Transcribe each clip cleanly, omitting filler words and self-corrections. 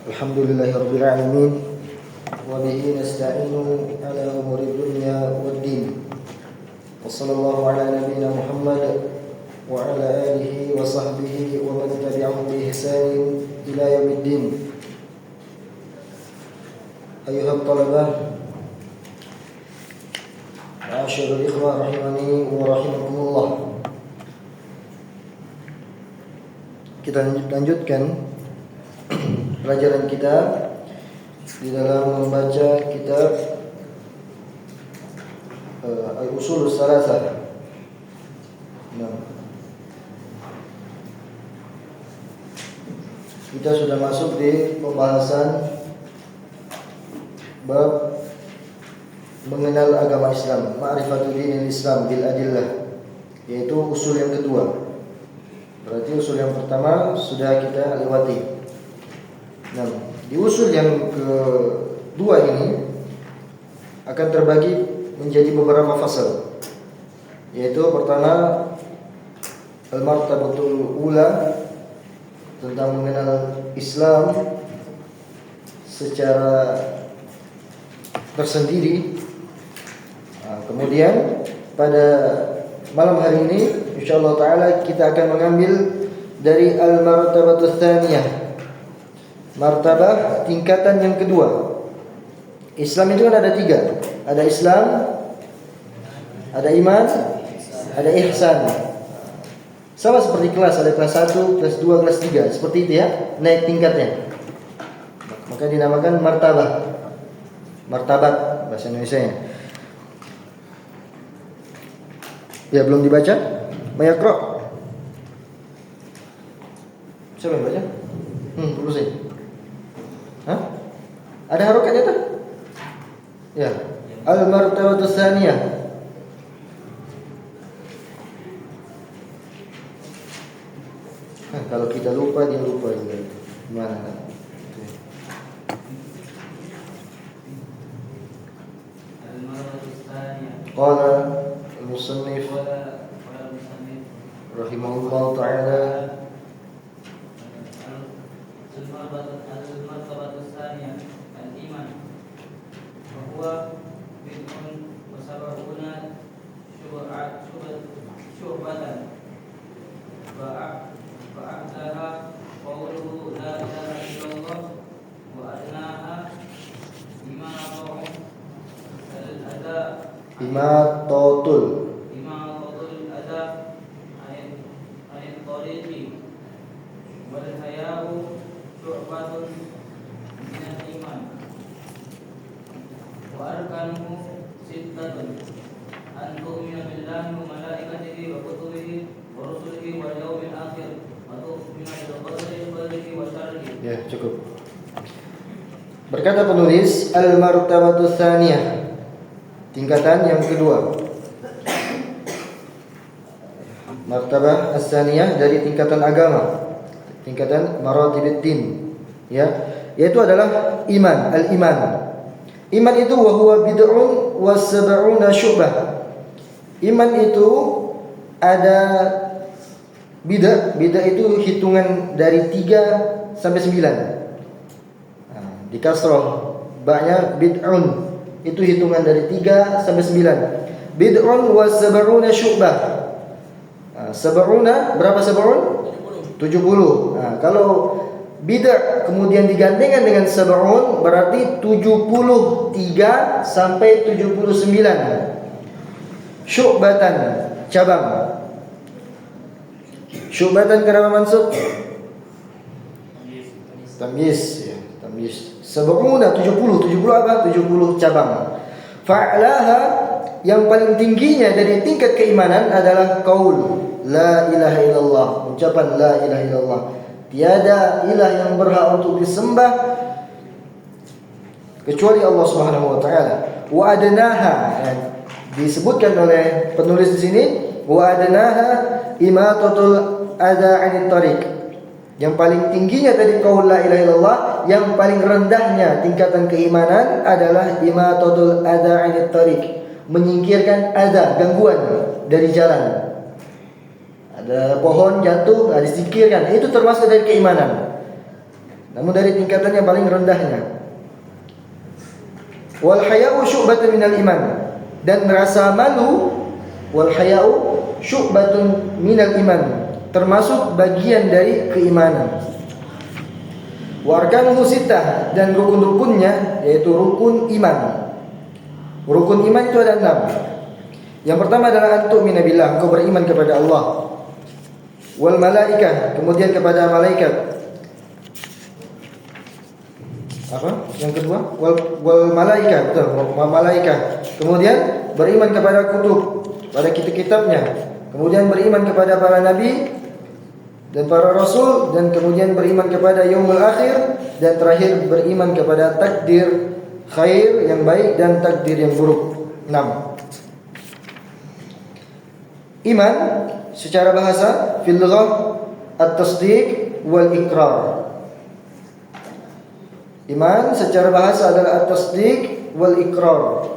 Alhamdulillahirabbil alamin wa bihi nasta'inu ala umuri dunya waddin. Wassallallahu ala nabiyyina Muhammad wa ala alihi wa sahbihi wa man tabi'ahum bi ihsanin ila yaumiddin. Ayyuhat talabah, ma'asyiral ikhwah rahimani wa rahimakumullah. Kita lanjutkan pelajaran kita di dalam membaca kitab Al-Ushul Tsalatsah. Kita sudah masuk di pembahasan bab mengenal agama Islam, ma'rifatul dinil Islam bil adillah, yaitu usul yang kedua. Berarti usul yang pertama sudah kita lewati. Nah, di usul yang kedua ini akan terbagi menjadi beberapa fasal. Yaitu pertama al-martabatul ula, tentang mengenal Islam secara tersendiri. Kemudian pada malam hari ini insyaallah taala kita akan mengambil dari al-martabatus tsaniyah, martabah tingkatan yang kedua. Islam itu kan ada tiga. Ada Islam, ada iman, ada ihsan. Sama seperti kelas, ada kelas 1, kelas 2, kelas 3. Seperti itu ya, naik tingkatnya. Maka dinamakan martabah. Martabat bahasa Indonesianya. Ya, belum dibaca? Mayaqra. Siapa yang baca? Terusin. Hah? Ada harokatnya tuh? Ya. Al-martabatus tsaniyah. Kalau kita lupa, dia lupa juga. Gimana? Qala al-musannif rahimahullah ta'ala al-martabatus tsaniyah al-iman wa huwa bid'un wa sab'una syu'batan fa'a'laha qawluhu la ilaha illallah wa adnaha imatatul ada ayat tariqi wal haya'u syu'batun minal iman wa arkanuhu sittatun an tu'mina billahi wa malaikatihi wa kutubihi wa rusulihi wal yawmil akhir wa tu'mina bil qadari khairihi wa syarrihi. Ya, cukup. Berkata penulis, al-martabatus tsaniyah, tingkatan yang kedua. Martabah as-tsaniyah dari tingkatan agama, tingkatan maratibuddin, ya, yaitu adalah iman, al-iman. Iman itu wa huwa bid'un wa sab'una syu'bah. Iman itu ada bidah, bidah itu hitungan dari 3 sampai 9. Di kasrah ba'nya bid'un, itu hitungan dari 3 sampai 9. Bid'un wa sab'una syu'bah. Sab'una, berapa sab'un? 70. Nah, kalau bid'ah kemudian digandengkan dengan sab'un, berarti 73 sampai 79. Syu'batan, cabang. Syu'batan kenapa mansub? Tamyiz, ya, tamyiz. Sab'una 70 apa? 70 cabang. Fa'laha, yang paling tingginya dari tingkat keimanan adalah qaul la ilaha illallah, ucapan la ilaha illallah. Tiada ilah yang berhak untuk disembah kecuali Allah Subhanahu wa taala. Wa adnaha, disebutkan oleh penulis di sini, wa adnaha imatatul adza 'anit tariq. Yang paling tingginya dari qaul la ilaha illallah, yang paling rendahnya tingkatan keimanan adalah imatatul adza 'anit tariq, menyingkirkan adza, gangguan dari jalan. Ada pohon jatuh, disingkirkan, itu termasuk dari keimanan. namun dari tingkatan yang paling rendahnya. Wal haya'u syu'batun minal iman, dan rasa malu, wal haya'u syu'batun minal iman, termasuk bagian dari keimanan. Wa arkanuhu sittah, dan rukun-rukunnya yaitu rukun iman. Rukun iman itu ada 6. Yang pertama adalah antu'mina billah, engkau beriman kepada Allah. Wal malaikah, kemudian kepada malaikat. Apa? Yang kedua, wal malaikah, betul, malaikah. Kemudian beriman kepada kutub, pada kitab-kitabnya. Kemudian beriman kepada para nabi dan para rasul, dan kemudian beriman kepada yaumul akhir, dan terakhir beriman kepada takdir khair yang baik dan takdir yang buruk. 6. Iman secara bahasa fil lughah at-tasdiq wal iqrar. Iman secara bahasa adalah at-tasdiq wal iqrar.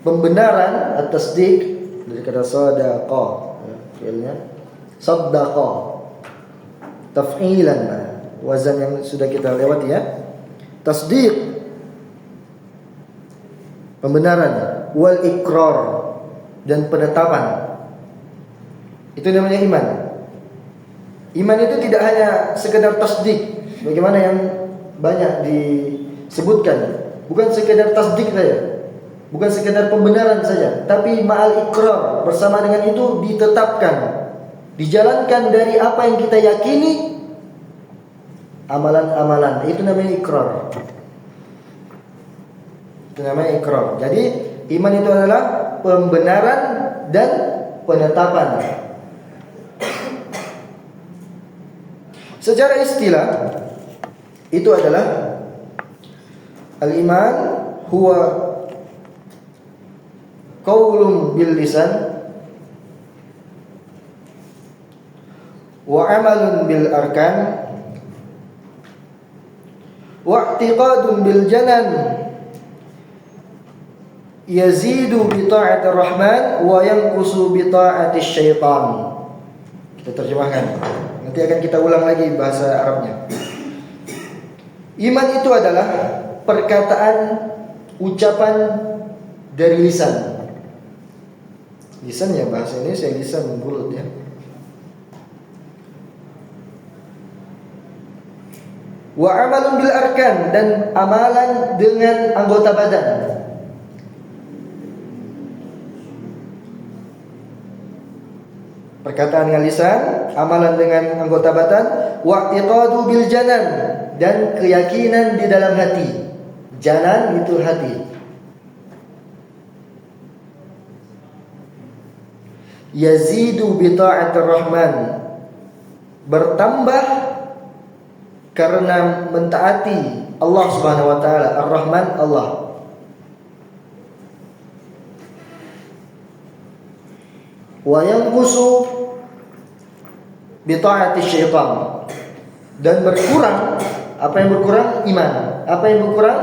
Pembenaran, at-tasdiq dari kata sadaqa, fi'ilnya saddaqa, taf'ilan, wazan yang sudah kita lewati ya. Tasdiq, pembenaran, wal iqrar, dan penetapan. Itu namanya iman. Iman itu tidak hanya sekedar tasdik bagaimana yang banyak disebutkan, bukan sekedar tasdik saja, bukan sekedar pembenaran saja, tapi ma'al iqrar, bersama dengan itu ditetapkan, dijalankan dari apa yang kita yakini, amalan-amalan. Itu namanya iqrar. Itu namanya iqrar. Jadi iman itu adalah pembenaran dan penetapan. Secara istilah itu adalah al-iman huwa qaulun bil lisan wa amalun bil arkan wa i'tiqadun bil janan yazidu bi ta'atir rahman wa yanqusu bi ta'atis syaitan. Kita terjemahkan. Nanti akan kita ulang lagi bahasa Arabnya. Iman itu adalah perkataan, ucapan dari lisan. Lisan ya, bahasa Indonesia lisan, mulut ya. Wa amalun bil arkan, dan amalan dengan anggota badan. Perkataan dengan lisan, amalan dengan anggota badan, wa'tiqadu bil janan, dan keyakinan di dalam hati. Janan itu hati. Yazidu bi ta'atir rahman, bertambah karena mentaati Allah Subhanahu wa taala. Ar-Rahman Allah. Wa yanqusu bi ta'ati syaitan, dan berkurang. Apa yang berkurang? Iman. Apa yang berkurang?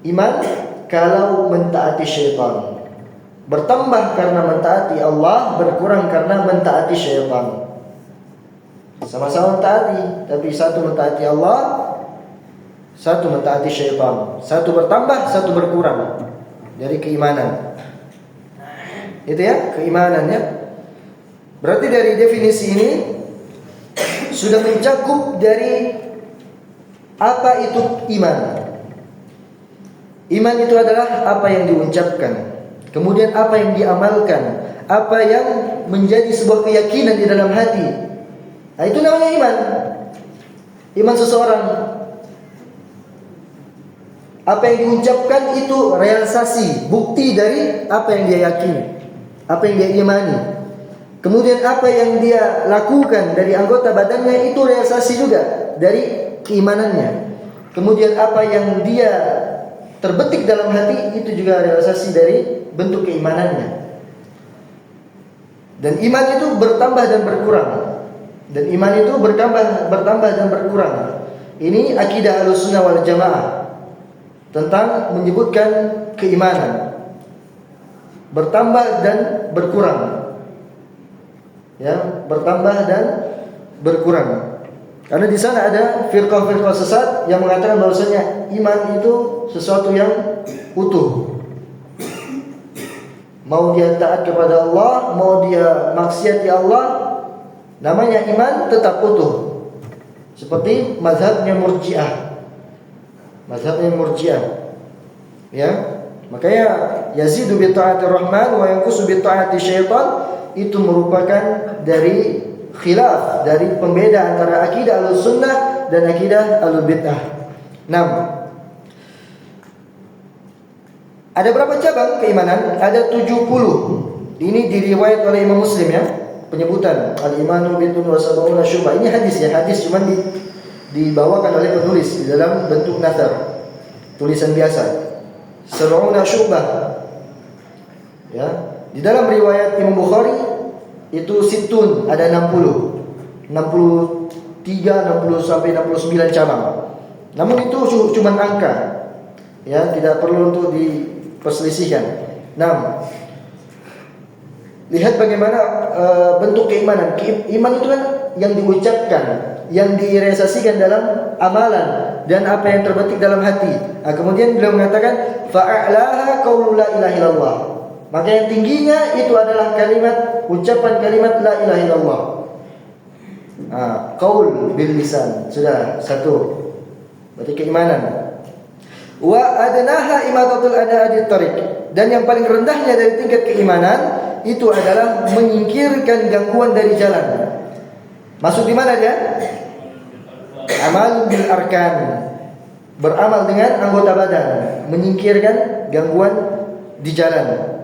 Iman kalau mentaati syaitan. Bertambah karena mentaati Allah, berkurang karena mentaati syaitan. Sama-sama mentaati, tapi satu mentaati Allah, satu mentaati syaitan. Satu bertambah, satu berkurang dari keimanan. Itu ya, keimanannya. Berarti dari definisi ini sudah mencakup dari apa itu iman. Iman itu adalah apa yang diucapkan, kemudian apa yang diamalkan, apa yang menjadi sebuah keyakinan di dalam hati. Nah, itu namanya iman. Iman seseorang, apa yang diucapkan itu realisasi, bukti dari apa yang dia yakini, apa yang dia imani. Kemudian apa yang dia lakukan dari anggota badannya itu realisasi juga dari keimanannya. Kemudian apa yang dia terbetik dalam hati itu juga realisasi dari bentuk keimanannya. Dan iman itu bertambah dan berkurang. Dan iman itu bertambah dan berkurang. Ini akidah Ahlussunnah wal Jamaah tentang menyebutkan keimanan bertambah dan berkurang. Ya, bertambah dan berkurang. Karena di sana ada firqah-firqah sesat yang mengatakan bahwasanya iman itu sesuatu yang utuh. Mau dia taat kepada Allah, mau dia maksiati Allah, namanya iman tetap utuh. Seperti mazhabnya Murji'ah. Mazhabnya Murji'ah. Ya. Makanya yazidu bi ta'atir rahman wa yanqusu bi ta'ati syaitan itu merupakan dari khilaf, dari pembeda antara akidah Ahlussunnah dan akidah Ahlulbidah. 6. Ada berapa cabang keimanan? Ada 70. Ini diriwayat oleh Imam Muslim ya. Penyebutan al-imanu bintun wa sab'una syu'bah. Ini hadis ya, hadis cuman dibawakan oleh penulis di dalam bentuk nathar, tulisan biasa. Sab'una syu'bah. Ya. Di dalam riwayat Imam Bukhari itu situn, ada 60. 63, 60 sampai 69 cabang. Namun itu cuma angka. Ya, tidak perlu untuk diperselisihkan. 6. Lihat bagaimana bentuk keimanan. Iman itu kan yang diucapkan, yang direalisasikan dalam amalan dan apa yang terbetik dalam hati. Nah, kemudian beliau mengatakan fa'alaha qaulu la ilaha illallah. Maka yang tingginya itu adalah kalimat, ucapan kalimat la ilaha illallah. Qaul bil lisan. Sudah satu. Berarti keimanan. Wa adnaha imatatul ada di tariq. Dan yang paling rendahnya dari tingkat keimanan itu adalah menyingkirkan gangguan dari jalan. Masuk di mana dia? Amal bil arkan. Beramal dengan anggota badan, menyingkirkan gangguan di jalan.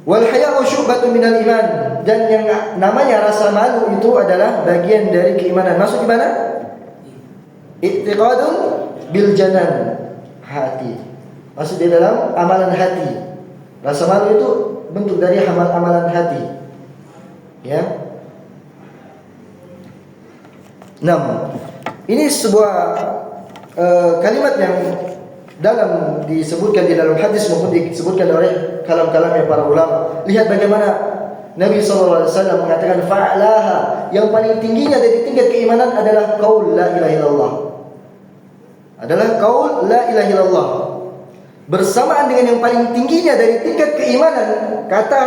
Wal haya'u syu'batun minal iman, dan yang namanya rasa malu itu adalah bagian dari keimanan. Masuk di mana? I'tiqadun bil janan, hati. Masuk di dalam amalan hati. Rasa malu itu bentuk dari amalan hati. Ya. 6. Ini sebuah kalimat yang dalam disebutkan di dalam hadis maupun disebutkan oleh kalam-kalamnya para ulama. Lihat bagaimana Nabi SAW mengatakan fa'laha, yang paling tingginya dari tingkat keimanan adalah qaul la ilaha illallah. Adalah qaul la ilaha illallah. Bersamaan dengan yang paling tingginya dari tingkat keimanan, kata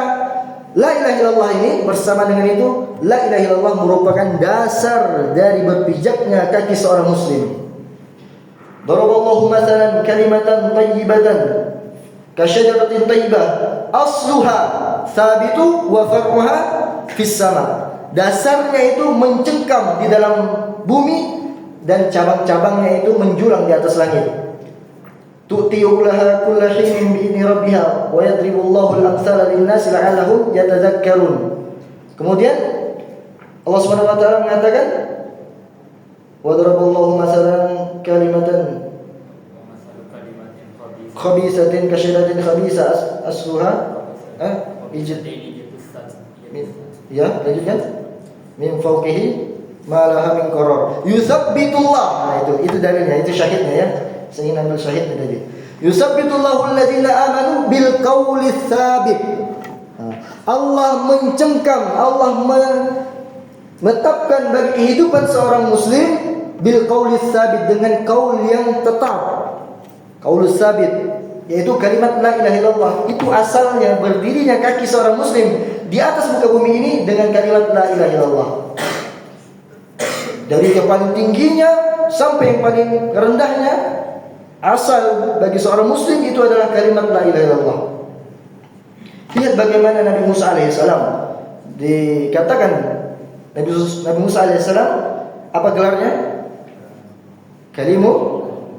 la ilaha illallah ini bersama dengan itu, la ilaha illallah merupakan dasar dari berpijaknya kaki seorang muslim. Daraballahu mathalan kalimatan thayyibatan kasyajaratin thayyibah asluha thabitu wa far'uha fis sama. Dasarnya itu mencengkam di dalam bumi dan cabang-cabangnya itu menjulang di atas langit. Tu'ti ukulaha kulla hinin bi'idni rabbiha wa yadribullahu al-amthala lin-nasi la'allahum yatadhakkarun. Kemudian Allah Subhanahu wa taala mengatakan wa daraballahu mathalan kalimatan khabisatin kasyadatin khabisa asluha ya, lanjutkan min fawqihi ma laha min qarar yusabbitullah. Nah, itu dalilnya, itu syahidnya ya. Saya ingin ambil syahidnya tadi. Yusabbitullahu alladzina amanu bil qawli tsabit. Allah mencengkam, Allah menetapkan bagi kehidupan seorang muslim bil qawli tsabit, dengan qaul yang tetap. Qaulus tsabit yaitu kalimat la ilaha illallah. Itu asalnya berdirinya kaki seorang muslim di atas muka bumi ini dengan kalimat la ilaha illallah. Dari yang paling tingginya sampai yang paling rendahnya, asal bagi seorang muslim itu adalah kalimat la ilaha illallah. Lihat bagaimana Nabi Musa alaihissalam dikatakan Nabi Musa alaihissalam apa gelarnya?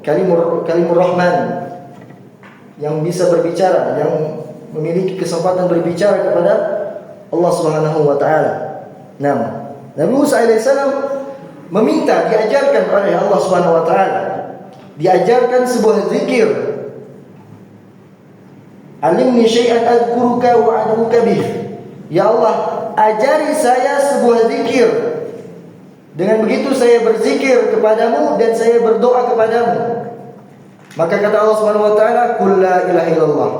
Kalimur Rahman, yang bisa berbicara, yang memiliki kesempatan berbicara kepada Allah Subhanahu wa taala. Nah, Nabi Musa alaihissalam meminta diajarkan oleh Allah Subhanahu wa taala, diajarkan sebuah zikir. Alimni syai'an adkuruka wa ad'uka bih. Ya Allah, ajari saya sebuah zikir. Dengan begitu saya berzikir kepadamu dan saya berdoa kepadamu. Maka kata Allah Subhanahu wa taala, "Qul la ilaha illallah."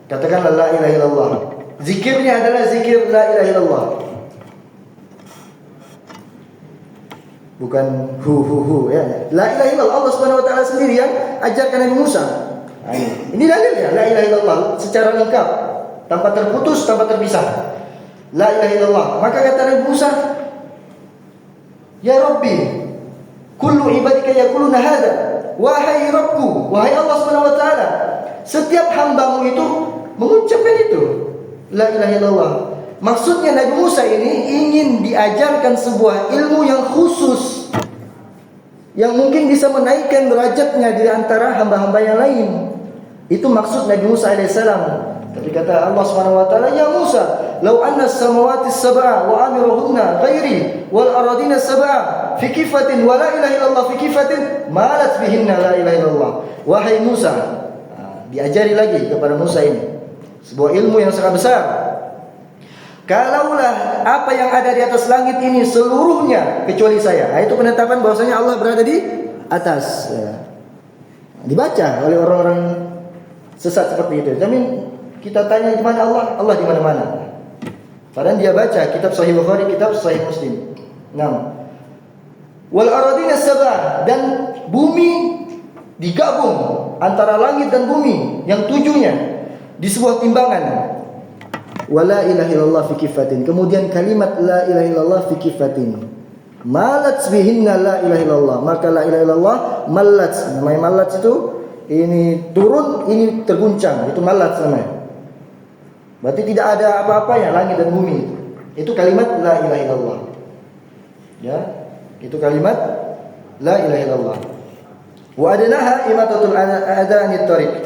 Katakanlah la ilaha illallah. Zikirnya adalah zikir la ilaha illallah. Bukan hu ya. La ilaha illallah, Allah Subhanahu wa taala sendiri yang ajarkan Nabi Musa. Nah, ini dalilnya la ilaha illallah secara lengkap, tanpa terputus, tanpa terpisah. La ilaha illallah. Maka kata Nabi Musa, "Ya Rabbi, kullu ibadika yaquluna hadza." Wahai Rabbku, wahai Allah Subhanahu wa taala, setiap hambamu itu mengucapkan itu, la ilaha illallah. Maksudnya Nabi Musa ini ingin diajarkan sebuah ilmu yang khusus, yang mungkin bisa menaikkan derajatnya di antara hamba-hamba yang lain. Itu maksud Nabi Musa alaihissalam. Tapi kata Allah Subhanahu wa taala, "Ya Musa, law anna as-samawati as-sab'a wa amiruhunna ghairi wal aradina as-sab'a fi kifatin wa la ilaha illallah fi kifatin malat bihinna la ilaha illallah." Wahai Musa, diajari lagi kepada Musa ini sebuah ilmu yang sangat besar. Kalaulah apa yang ada di atas langit ini seluruhnya kecuali saya. Itu penetapan bahwasanya Allah berada di atas. Dibaca oleh orang-orang sesat seperti itu. Tapi kita tanya di mana Allah? Allah di mana-mana. Padahal dia baca kitab Sahih Bukhari, kitab Sahih Muslim. 6. Wal aradina sab'ah, dan bumi digabung antara langit dan bumi yang tujuhnya di sebuah timbangan. Wala ilaha illallah fi kifatin. Kemudian kalimat la ilaha illallah fi kifatin. Malat bihinna la ilaha illallah. Maka la ilaha illallah malat. Namanya malat itu ini turun, ini terguncang. Itu malat namanya. Berarti tidak ada apa-apanya langit dan bumi. Itu kalimat la ilaha illallah. Ya, itu kalimat la ilaha illallah. Wa adnaha imatatul adha anit tariq.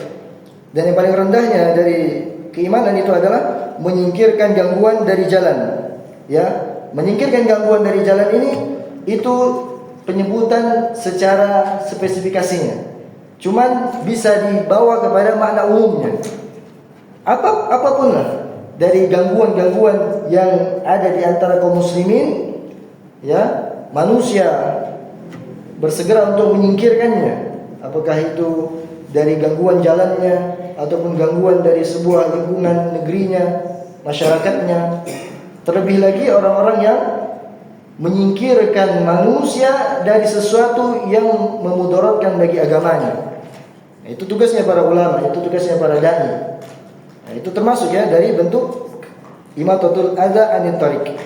Dan yang paling rendahnya dari keimanan itu adalah menyingkirkan gangguan dari jalan. Ya, menyingkirkan gangguan dari jalan ini itu penyebutan secara spesifikasinya. Cuman bisa dibawa kepada makna umumnya. Apapun lah dari gangguan-gangguan yang ada di antara kaum muslimin, ya, manusia bersegera untuk menyingkirkannya. Apakah itu dari gangguan jalannya ataupun gangguan dari sebuah lingkungan negerinya, masyarakatnya. Terlebih lagi orang-orang yang menyingkirkan manusia dari sesuatu yang memudaratkan bagi agamanya. Itu tugasnya para ulama, itu tugasnya para dai. Itu termasuk ya dari bentuk imatatul adza anit tariq.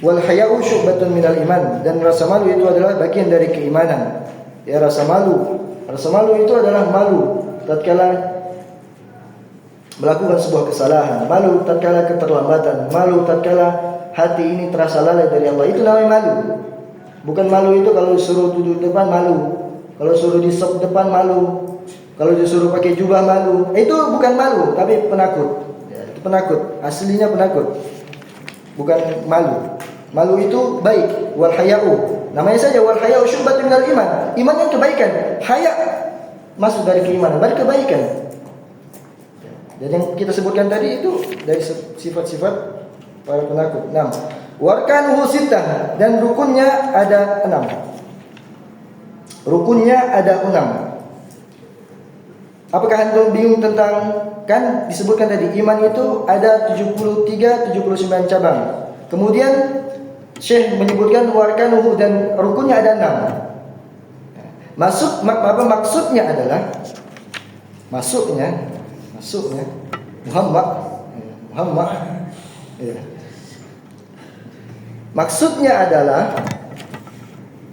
Wal haya'u syu'batun minal iman, dan rasa malu itu adalah bagian dari keimanan. Ya, rasa malu. Rasa malu itu adalah malu tatkala melakukan sebuah kesalahan, malu tatkala keterlambatan, malu tatkala hati ini terasa lalai dari Allah. Itu namanya malu. Bukan malu itu kalau disuruh duduk depan malu, kalau suruh di sop depan malu, kalau disuruh pakai jubah malu. Itu bukan malu, tapi penakut. Ya, itu penakut. Aslinya penakut. Bukan malu. Malu itu baik. Wal haya'u. Namanya saja wal haya'u syu'batun minal iman. Iman yang kebaikan. Haya masuk dari keimanan, dari kebaikan. Dan yang kita sebutkan tadi itu dari sifat-sifat para penakut. 6. Warkanuhu sittah, dan rukunnya ada 6. Rukunnya ada 6. Apakah antum bingung tentang, kan disebutkan tadi iman itu ada 73-79 cabang. Kemudian Syekh menyebutkan warkanuhu dan rukunnya ada 6. Maksudnya adalah masuknya Muhammad ya. Maksudnya adalah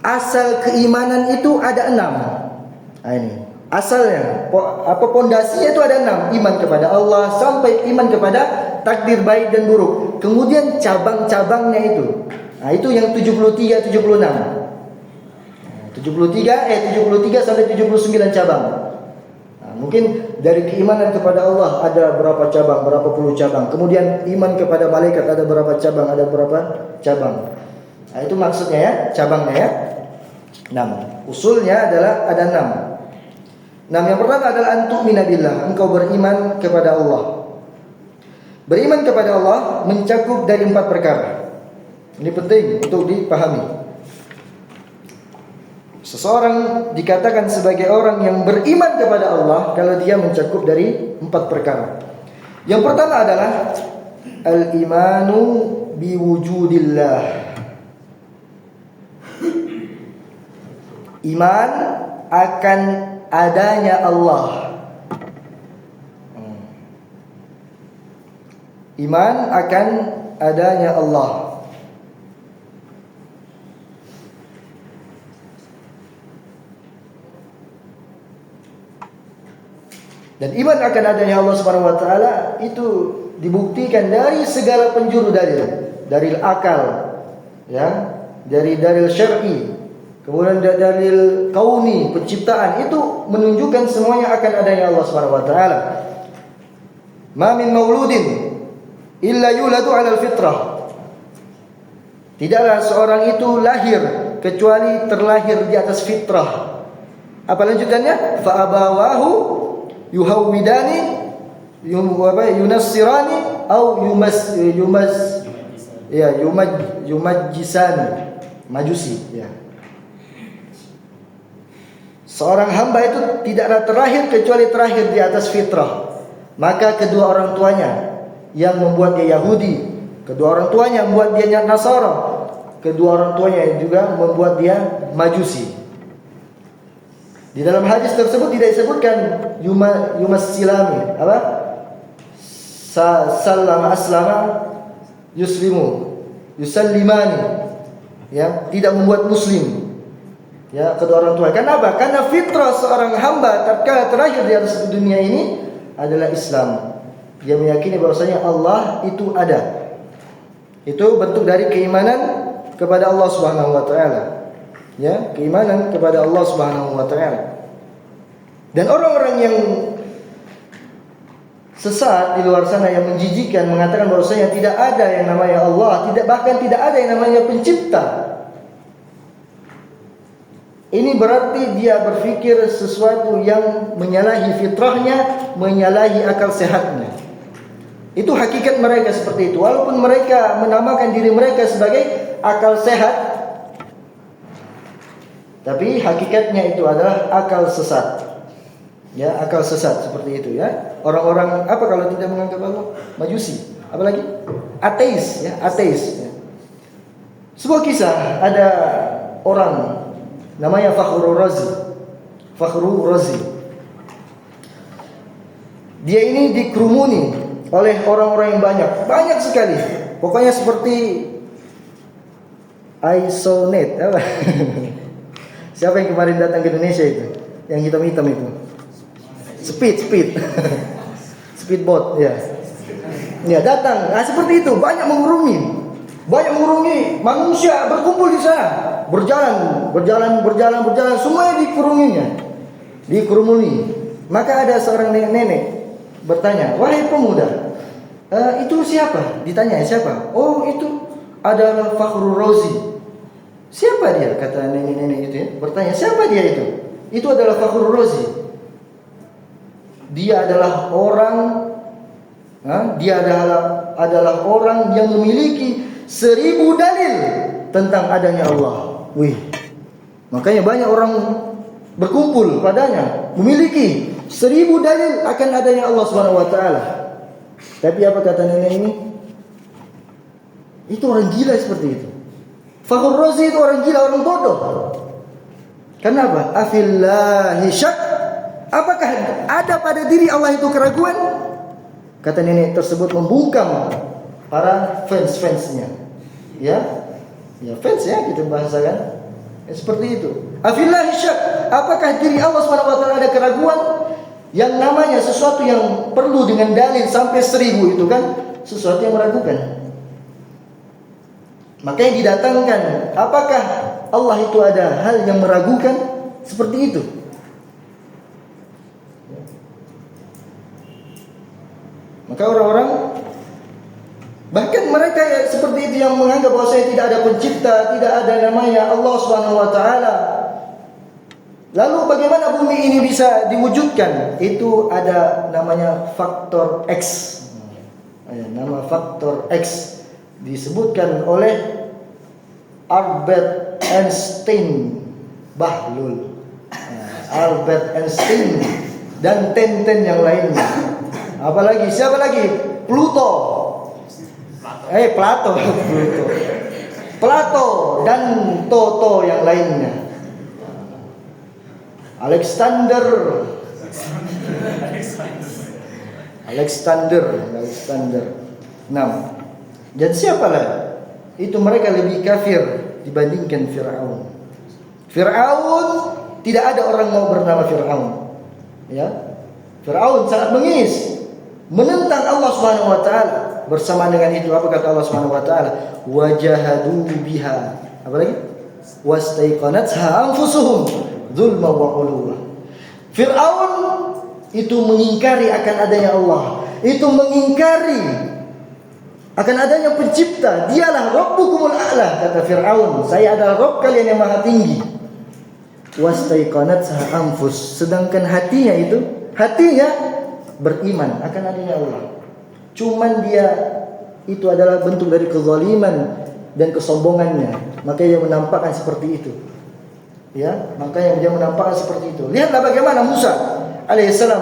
asal keimanan itu ada 6. Nah, ini asalnya, pondasinya itu ada 6. Iman kepada Allah sampai iman kepada takdir baik dan buruk. Kemudian cabang-cabangnya itu, nah itu yang 73, 76. 73 sampai 79 cabang. Nah, mungkin dari keimanan kepada Allah ada berapa cabang, berapa puluh cabang. Kemudian iman kepada malaikat ada berapa cabang, ada berapa cabang. Nah, itu maksudnya ya, cabangnya ya. 6. Usulnya adalah ada 6. Yang pertama adalah antu'mina billah, engkau beriman kepada Allah. Beriman kepada Allah mencakup dari 4 perkara. Ini penting untuk dipahami. Seseorang dikatakan sebagai orang yang beriman kepada Allah kalau dia mencakup dari 4 perkara. Yang pertama adalah al-imanu biwujudillah. Iman akan adanya Allah. Iman akan adanya Allah. Dan iman akan adanya Allah Subhanahu wa taala itu dibuktikan dari segala penjuru dalil, dalil akal, ya, dari dalil syar'i, kemudian dalil kauni, penciptaan, itu menunjukkan semuanya akan adanya Allah Subhanahu wa taala. Ma min mauludin illa yuladu 'alal fitrah. Tidaklah seorang itu lahir kecuali terlahir di atas fitrah. Apa lanjutannya? Fa abawahu yuhawwidani yunassirani au yumajjisani, majusi, ya. Seorang hamba itu tidaklah terlahir kecuali terlahir di atas fitrah. Maka kedua orang tuanya yang membuat dia Yahudi, kedua orang tuanya membuat dia Nasara, kedua orang tuanya juga membuat dia Majusi. Di dalam hadis tersebut tidak disebutkan yumassilami, apa? Sallama aslama yuslimu yusallimani, ya, tidak membuat muslim, ya, kedua orang tua. Kenapa? Karena fitrah seorang hamba tatkala terakhir di atas dunia ini adalah Islam. Dia meyakini bahwasanya Allah itu ada. Itu bentuk dari keimanan kepada Allah Subhanahu wa taala. Ya, keimanan kepada Allah Subhanahu wa taala. Dan orang-orang yang sesat di luar sana yang menjijikan mengatakan bahwasanya tidak ada yang namanya Allah, bahkan tidak ada yang namanya pencipta. Ini berarti dia berfikir sesuatu yang menyalahi fitrahnya, menyalahi akal sehatnya. Itu hakikat mereka seperti itu. Walaupun mereka menamakan diri mereka sebagai akal sehat, tapi hakikatnya itu adalah akal sesat. Ya, akal sesat seperti itu, ya. Orang-orang apa kalau tidak menganggap Allah? Majusi. Apalagi ateis, ya, ateis, ya. Sebuah kisah, ada orang namanya Fakhrul Razi. Dia ini dikerumuni oleh orang-orang yang banyak sekali. Pokoknya seperti isonet, apa? Siapa yang kemarin datang ke Indonesia itu? Yang hitam-hitam itu. Speedboat, ya. Ya, datang. Nah, seperti itu, banyak mengurungi manusia berkumpul di sana. Berjalan, semuanya dikerumuni. Maka ada seorang nenek bertanya, "Wahai pemuda, itu siapa?" Ditanya, "Siapa?" "Oh, itu adalah Fakhrul Razi." "Siapa dia?" kata nenek-nenek itu, ya. Bertanya, "Siapa dia itu?" "Itu adalah Fakhrul Razi. Dia adalah orang yang memiliki 1000 dalil tentang adanya Allah." Wih. Makanya banyak orang berkumpul padanya, memiliki 1000 dalil akan adanya Allah Subhanahu wa taala. Tapi apa kata nenek ini? Itu orang gila seperti itu. Fakhrul Razi itu orang gila, orang bodoh. Kenapa? Afillahi syak. Apakah ada pada diri Allah itu keraguan? Kata nenek tersebut membungkam para fans-fansnya. Ya, fans, ya, kita bahasakan. Ya, seperti itu. Afillahi syak. Apakah diri Allah Subhanahu wa taala ada keraguan? Yang namanya sesuatu yang perlu dengan dalil sampai 1000 itu kan sesuatu yang meragukan. Maka yang didatangkan, apakah Allah itu ada hal yang meragukan? Seperti itu. Maka orang-orang, bahkan mereka seperti itu yang menganggap bahwa saya tidak ada pencipta, tidak ada namanya Allah Subhanahu wa taala. Lalu bagaimana bumi ini bisa diwujudkan? Itu ada namanya faktor X. Nama faktor X disebutkan oleh Albert Einstein Bahlul. Albert Einstein dan ten yang lainnya. Apalagi siapa lagi? Plato. Plato. Plato dan Toto yang lainnya. Alexander. Nah, dan siapalah itu mereka lebih kafir dibandingkan Fir'aun. Fir'aun tidak ada orang mau bernama Fir'aun. Ya, Fir'aun sangat bengis, menentang Allah Subhanahu wa taala. Bersama dengan itu apa kata Allah Subhanahu wa taala? Wajahadu biha. Apa lagi? Wastaiqanatha anfusuhum dzulma wa 'uluwa. Fir'aun itu mengingkari akan adanya Allah. Itu mengingkari akan adanya pencipta. Dialah Rabbukumul A'la, kata Fir'aun. Saya adalah Rabb kalian yang maha tinggi. Wastaiqanatha anfus. Sedangkan hatinya beriman akan adanya Allah. Cuman dia itu adalah bentuk dari kezaliman dan kesombongannya. Maka dia menampakkan seperti itu. Ya, makanya dia menampakkan seperti itu. Lihatlah bagaimana Musa alaihissalam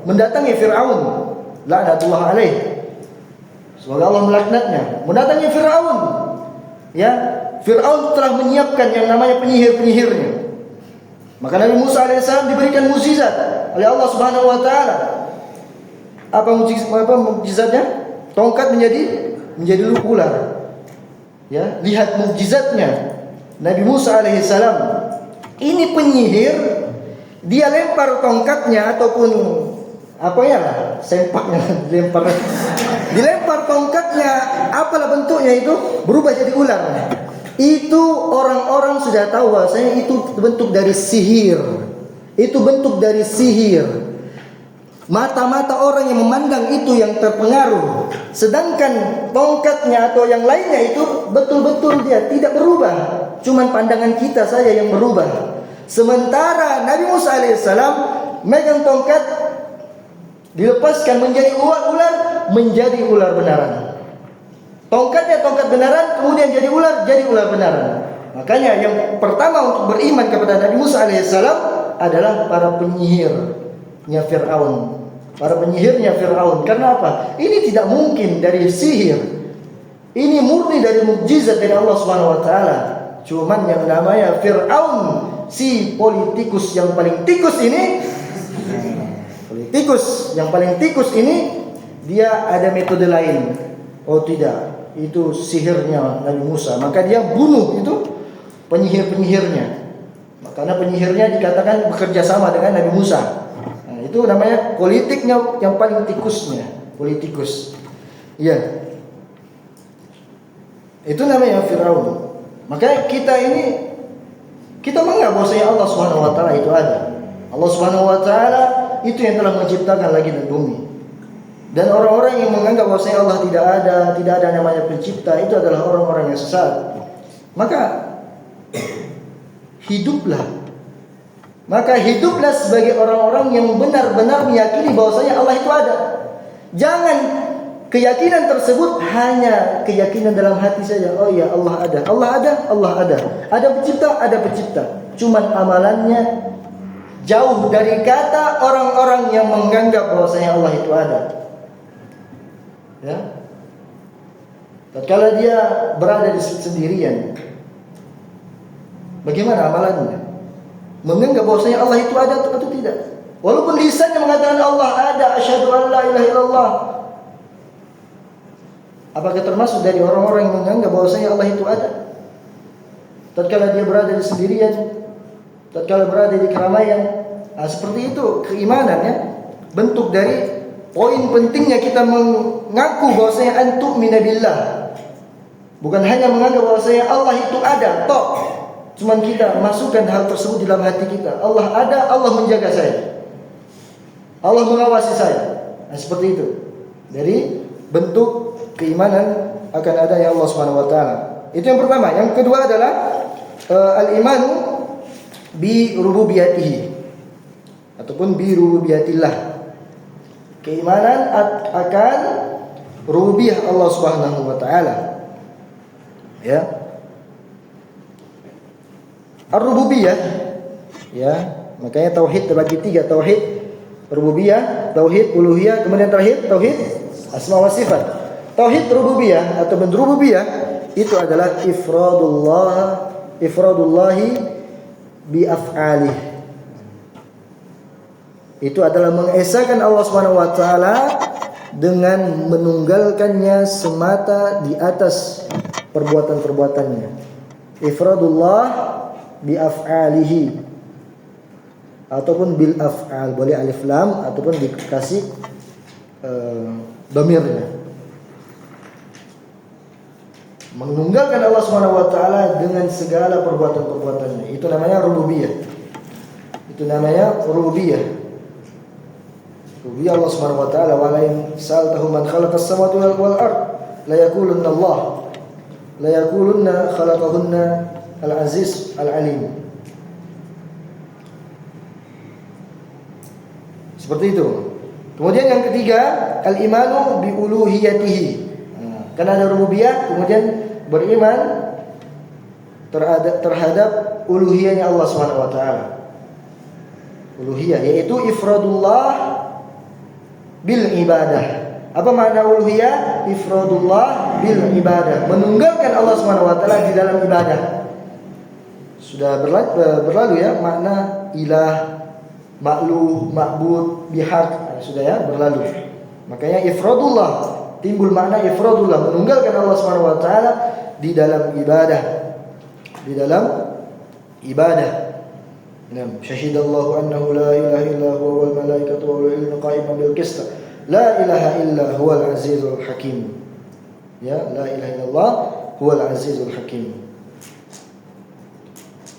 mendatangi Fir'aun, laknatullah alaih. Semoga Allah melaknatnya. Mendatangi Fir'aun. Ya, Fir'aun telah menyiapkan yang namanya penyihir-penyihirnya. Maka Nabi Musa alaihissalam diberikan mukjizat oleh Allah Subhanahu wa taala. Apa mukjizatnya? Tongkat menjadi ular. Ya, lihat mukjizatnya Nabi Musa alaihissalam. Ini penyihir, dia lempar tongkatnya ataupun sempaknya dilempar tongkatnya, apalah bentuknya itu, berubah jadi ular. Itu orang-orang sudah tahu bahwasanya itu bentuk dari sihir. Itu bentuk dari sihir. Mata-mata orang yang memandang itu yang terpengaruh. Sedangkan tongkatnya atau yang lainnya itu betul-betul dia tidak berubah. Cuman pandangan kita saja yang berubah. Sementara Nabi Musa alaihissalam megang tongkat, dilepaskan menjadi ular benaran. Tongkatnya tongkat benaran, kemudian jadi ular benaran. Makanya yang pertama untuk beriman kepada Nabi Musa alaihissalam adalah para penyihirnya Fir'aun. Para penyihirnya Fir'aun. Karena apa? Ini tidak mungkin dari sihir. Ini murni dari mukjizat dari Allah Subhanahu wa taala. Cuman yang namanya Fir'aun, si politikus yang paling tikus ini, dia ada metode lain. Oh tidak, itu sihirnya Nabi Musa. Maka dia bunuh itu penyihir-penyihirnya. Karena penyihirnya dikatakan bekerja sama dengan Nabi Musa. Nah, itu namanya politiknya yang paling tikusnya, politikus. Iya. Itu namanya Fir'aun. Maka kita menganggap bahwasanya Allah Subhanahu wa taala itu ada. Allah Subhanahu wa taala itu yang telah menciptakan langit dan bumi. Dan orang-orang yang menganggap bahwasanya Allah tidak ada namanya pencipta, itu adalah orang-orang yang sesat. Maka hiduplah sebagai orang-orang yang benar-benar meyakini bahwasanya Allah itu ada. Jangan keyakinan tersebut hanya keyakinan dalam hati saja. Oh ya, Allah ada. Ada pencipta. Cuman amalannya jauh dari kata orang-orang yang menganggap bahwasanya Allah itu ada. Ya. Tatkala dia berada di sendirian, bagaimana amalannya? Menganggap bahwasanya Allah itu ada atau tidak? Walaupun lisannya mengatakan Allah ada, asyhadu an la ilaha illallah. Apakah termasuk dari orang-orang yang menganggap bahwasanya Allah itu ada? Tatkala dia berada di sendirian, tatkala berada di keramaian, seperti itu keimanannya. Bentuk dari poin pentingnya kita mengaku bahwasanya antu'mina billah. Bukan hanya menganggap bahwasanya Allah itu ada, tok. Cuman kita masukkan hal tersebut di dalam hati kita. Allah ada, Allah menjaga saya. Allah mengawasi saya. Nah, seperti itu. Dari bentuk keimanan akan adanya Allah Subhanahu wa taala. Itu yang pertama. Yang kedua adalah al-imanu bi rububiyatihi ataupun bi rububiyatillah. Keimanan akan rububiyah Allah Subhanahu wa taala. Ya. Ar-rububiyah, ya, makanya tauhid terbagi tiga, tauhid rububiyah, tauhid uluhiyah, kemudian terakhir tauhid asma wa sifat. Tauhid rububiyah atau rububiyah itu adalah ifradullahi bi af'alih. Itu adalah mengesahkan Allah Subhanahu wa taala dengan menunggalkannya semata di atas perbuatan-perbuatannya. Ifradullah bi af'alihi ataupun bil af'al, boleh alif lam ataupun dikasih dhamirnya. Menunggalkan Allah Subhanahu wa taala dengan segala perbuatan-perbuatannya. Itu namanya rububiyah. Itu namanya rububiyah. Rububiyah Allah Subhanahu wa taala, wa la in sa'altahu man khalaqas samawati wal ard la yaqulunna Allah. La yaqulunna khalaqahunna al-aziz al-alim. Seperti itu. Kemudian yang ketiga, al-imanu bi uluhiyatihi. Karena ada rububiyah, kemudian beriman terhadap uluhiyahnya Allah Subhanahu wa taala. Uluhiyah yaitu ifradullah bil ibadah. Apa makna uluhiyah? Ifradullah bil ibadah, menunggalkan Allah Subhanahu wa taala di dalam ibadah. Sudah berlalu ya makna ilah, ma'luh, ma'bud, bihaq, sudah ya berlalu. Makanya ifradullah, timbul makna ifradullah, menunggalkan Allah Subhanahu wa taala di dalam ibadah. Di dalam ibadah. Syahidallahu annahu la ilaha illa huwa wal malaikatu wa ulul ilmi qa'iman bil qist. La ilaha illa huwal azizul hakim. Ya, la ilaha illallah huwal azizul hakim.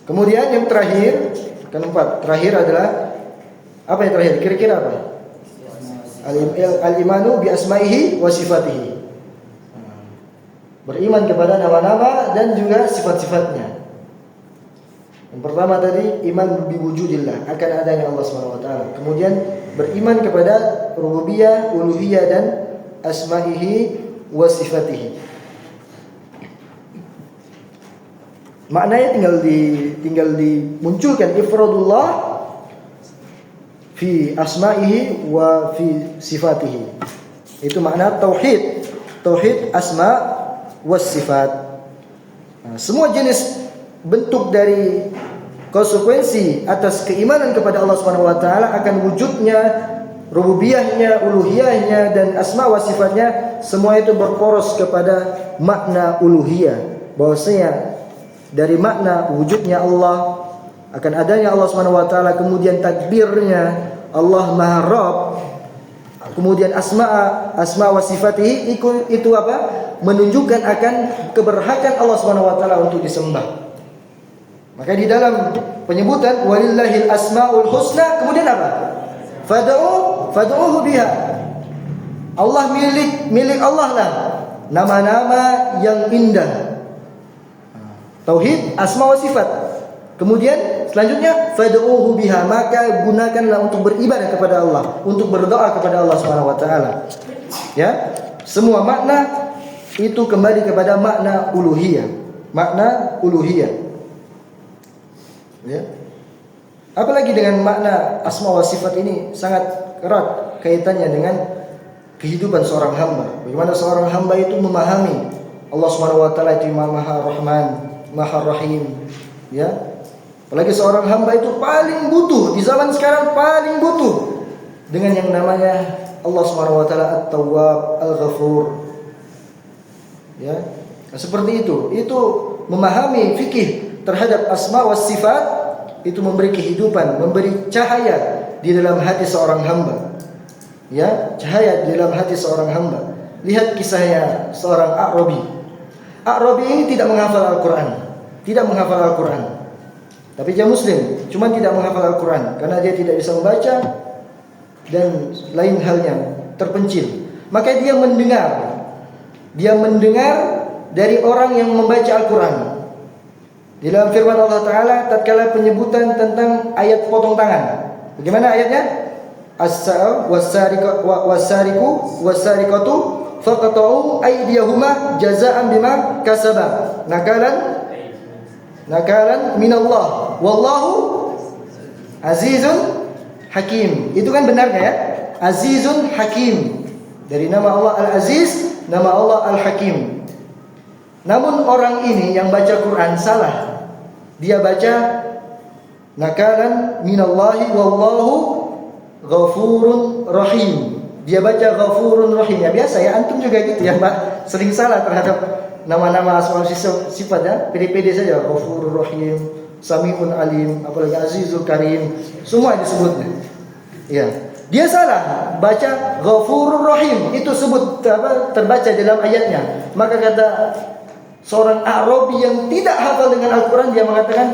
Kemudian yang terakhir, keempat, terakhir adalah apa yang terakhir? Kira-kira apa? Al-imanu bi asma'ihi wa sifatihi. Beriman kepada nama-nama dan juga sifat-sifatnya. Yang pertama tadi iman bi wujudillah, akan adanya Allah Subhanahu wa taala. Kemudian beriman kepada rububiyah, uluhiyah dan asma'ihi wa sifatihi. Maknanya tinggal dimunculkan ifradullah fi asma'ihi wa fi sifatihi. Itu makna tauhid. Tauhid asma was sifat. Nah, semua jenis bentuk dari konsekuensi atas keimanan kepada Allah Subhanahu wa taala akan wujudnya, rububiyahnya, uluhiyahnya dan asma wa sifatnya, semua itu berporos kepada makna uluhiyah. Bahwasanya dari makna wujudnya Allah, akan adanya Allah Subhanahu wa taala, kemudian takbirnya Allah Maha Rabb, kemudian asma wa sifatihi, itu apa? Menunjukkan akan keberhakan Allah Subhanahu wa taala untuk disembah. Maka di dalam penyebutan walillahil asmaul husna, kemudian apa? Fad'uhu biha. Allah milik Allah lah nama-nama yang indah. Tauhid asma wa sifat. Kemudian selanjutnya fad'uhu biha, maka gunakanlah untuk beribadah kepada Allah, untuk berdoa kepada Allah Subhanahu wa taala. Ya, semua makna itu kembali kepada makna uluhiyah. Makna uluhiyah. Ya. Apalagi dengan makna asma wa sifat ini sangat erat kaitannya dengan kehidupan seorang hamba. Bagaimana seorang hamba itu memahami Allah Subhanahu wa taala itu Maha Rahman, Maha Rahim, ya. Apalagi seorang hamba itu paling butuh di zaman sekarang, paling butuh dengan yang namanya Allah Subhanahu wa taala At-Tawwab, Al-Ghafur. Ya. Nah, seperti itu. Itu memahami fikih terhadap asma wa sifat, itu memberi kehidupan, memberi cahaya di dalam hati seorang hamba. Ya, cahaya di dalam hati seorang hamba. Lihat kisahnya seorang A'rabi. A'rabi ini tidak menghafal Al-Quran, tidak menghafal Al-Quran. Tapi dia muslim, cuma tidak menghafal Al-Quran karena dia tidak bisa membaca dan lain halnya, terpencil. Maka dia mendengar dari orang yang membaca Al-Quran. Di dalam firman Allah Ta'ala tatkala penyebutan tentang ayat potong tangan. Bagaimana ayatnya? Was-sariqu was-sariqatu faqata'u aydiyahuma jazaa'an bima kasaba nakalan minallah wallahu azizun hakim. Itu kan benarnya ya? Azizun hakim. Dari nama Allah Al-Aziz, nama Allah Al-Hakim. Namun orang ini yang baca Quran salah. Dia baca nakalan minallahi wallahu ghafurun rahim. Dia baca ghafurun rahim. Ya biasa ya, antum juga gitu ya, Mbak. Sering salah terhadap nama-nama asma sifat ya. Pede-pede saja, ghafurur rahim, samiun alim, apalagi azizul karim, semua disebutnya. Ya. Dia salah baca ghafurur rahim. Itu terbaca dalam ayatnya. Maka kata seorang Arabi yang tidak hafal dengan Al-Quran, dia mengatakan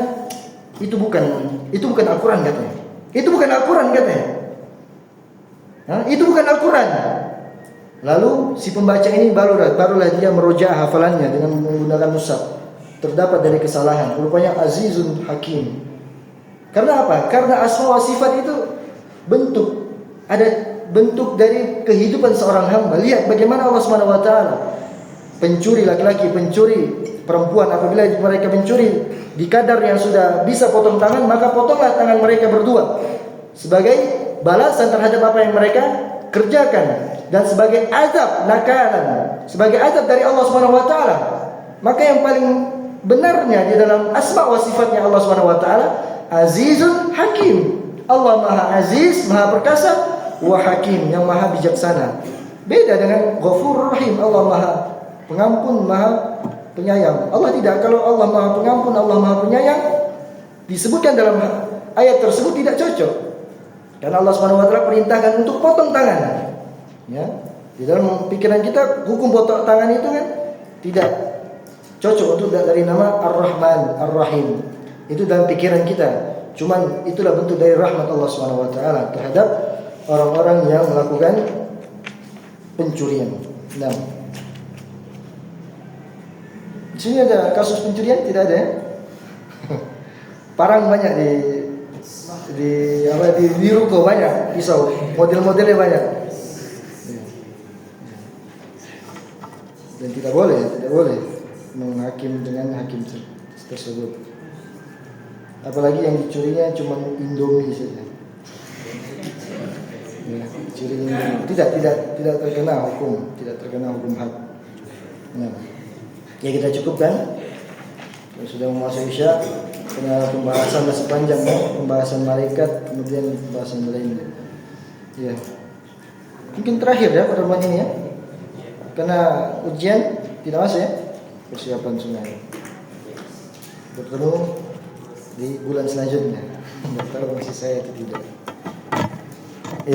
itu bukan Al-Quran katanya. Itu bukan Al-Quran katanya. Itu bukan Al-Quran. Lalu si pembaca ini barulah dia meroja hafalannya dengan menggunakan mushaf. Terdapat dari kesalahan. Rupanya azizun hakim. Karena apa? Karena asma wa sifat itu ada bentuk dari kehidupan seorang hamba. Lihat bagaimana Allah Subhanahu wa taala. Pencuri laki-laki, pencuri perempuan, apabila mereka mencuri di kadar yang sudah bisa potong tangan, maka potonglah tangan mereka berdua sebagai balasan terhadap apa yang mereka kerjakan dan sebagai azab nakalan, sebagai azab dari Allah Subhanahu wa taala. Maka yang paling benarnya di dalam asma wa sifatnya Allah Subhanahu wa taala, Azizun Hakim. Allah Maha Aziz, Maha Perkasa, wa Hakim, yang Maha Bijaksana. Beda dengan Ghafurur Rahim, Allah Maha Pengampun, Maha Penyayang. Allah tidak. Kalau Allah Maha Pengampun, Allah Maha Penyayang, disebutkan dalam ayat tersebut tidak cocok. Karena Allah Subhanahu wa taala perintahkan untuk potong tangan. Ya. Di dalam pikiran kita hukum potong tangan itu kan tidak cocok untuk dari nama Ar-Rahman, Ar-Rahim. Itu dalam pikiran kita. Cuman itulah bentuk dari rahmat Allah Subhanahu wa taala terhadap orang-orang yang melakukan pencurian. Nah, di sini ada kasus pencurian, tidak ada ya? Parang banyak di ruko banyak, pisau, model-modelnya banyak. Dan tidak boleh menghakim dengan hakim tersebut. Apalagi yang dicurinya cuma Indomie saja. Ya, curi Indomie. Tidak terkena hukum, had. Nah. Ya, kita cukupkan. Sudah memasuki Isya. Karena pembahasan masih panjang ya. Pembahasan malaikat, kemudian pembahasan lainnya. Ya. Mungkin terakhir ya pertemuan ini ya. Karena ujian tidak masuk ya. Persiapan semuanya. Bertemu di bulan selanjutnya. Tidak tahu masih saya atau tidak.